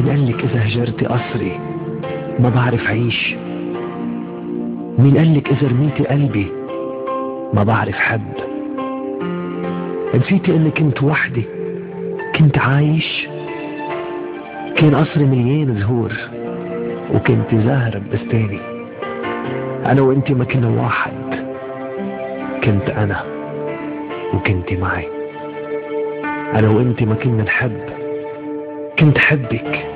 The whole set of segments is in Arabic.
مين قالك إذا هجرتي قصري ما بعرف عيش؟ مين قالك إذا رميتي قلبي ما بعرف حب؟ نسيتي إني كنت وحدي كنت عايش؟ كان قصري مليان زهور وكنت زاهرة ببستاني. أنا وإنتي ما كنا واحد، كنت أنا وكنتي معي. أنا وإنتي ما كنا نحب، كنت حبك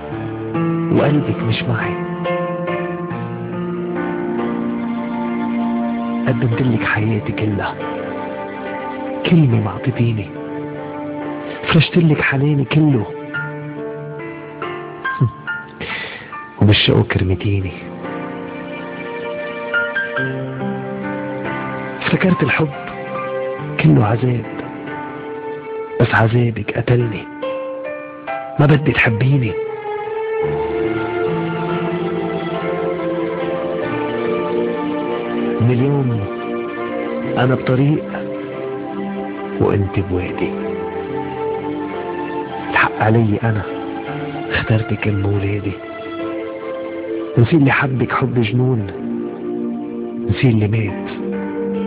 وقلبك مش معي. قدمتلك حياتي كلها، كلمة ما عطيتيني، فرشتلك حناني كله وبالشوق رميتيني. افتكرت الحب كله عذاب، بس عذابك قتلني. ما بدي تحبيني. من اليوم انا بطريق وانت بوادي. الحق علي انا اخترتك ام ولادي. نسي اللي حبك حب جنون، نسي اللي مات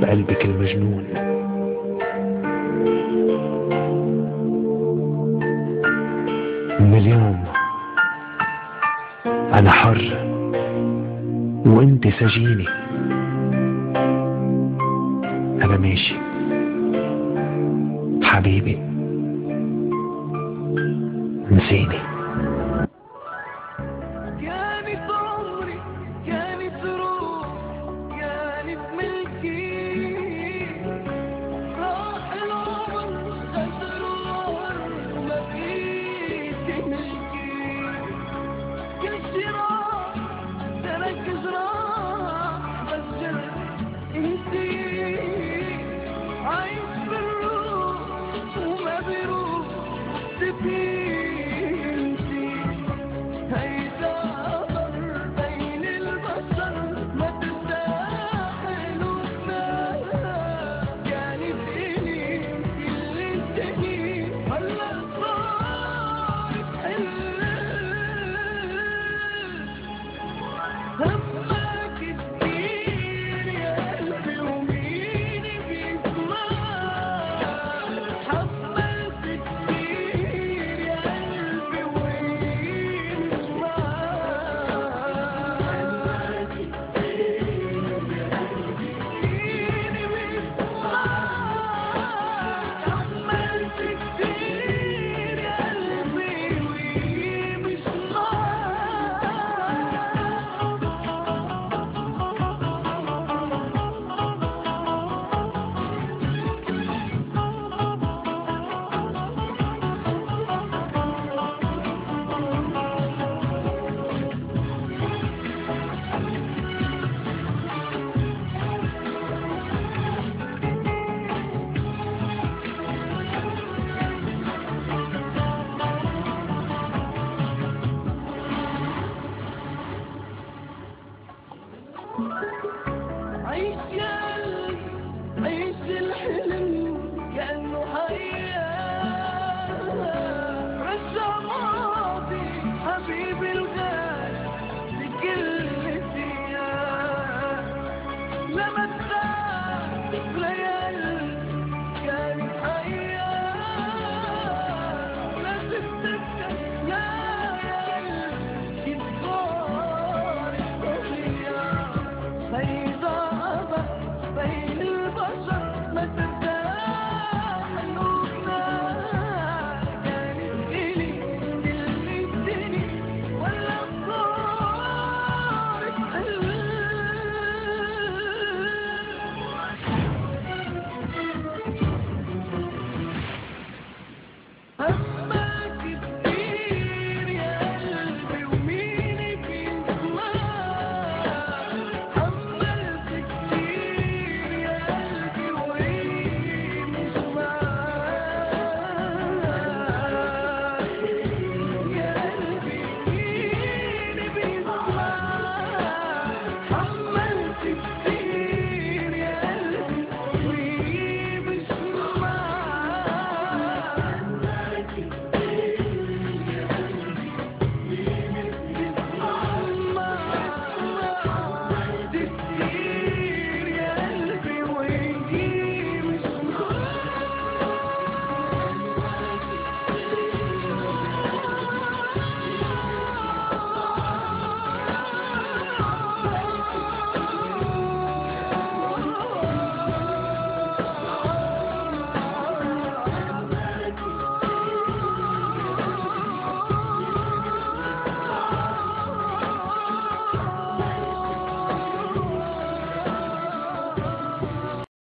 بقلبك المجنون. من اليوم انا حر وانت سجيني. انا ماشي حبيبي نسيني. كانت عمري، كانت روح، كانت ملكي. راح العمر خد الروح ما بقيت ملكي. كل شي راح ترك جراح بس انتي. عايش بالروح وما بروح تبكي. عيش يا قلبي عيش الحلم كأنه حياة. رجع ماضي حبيبي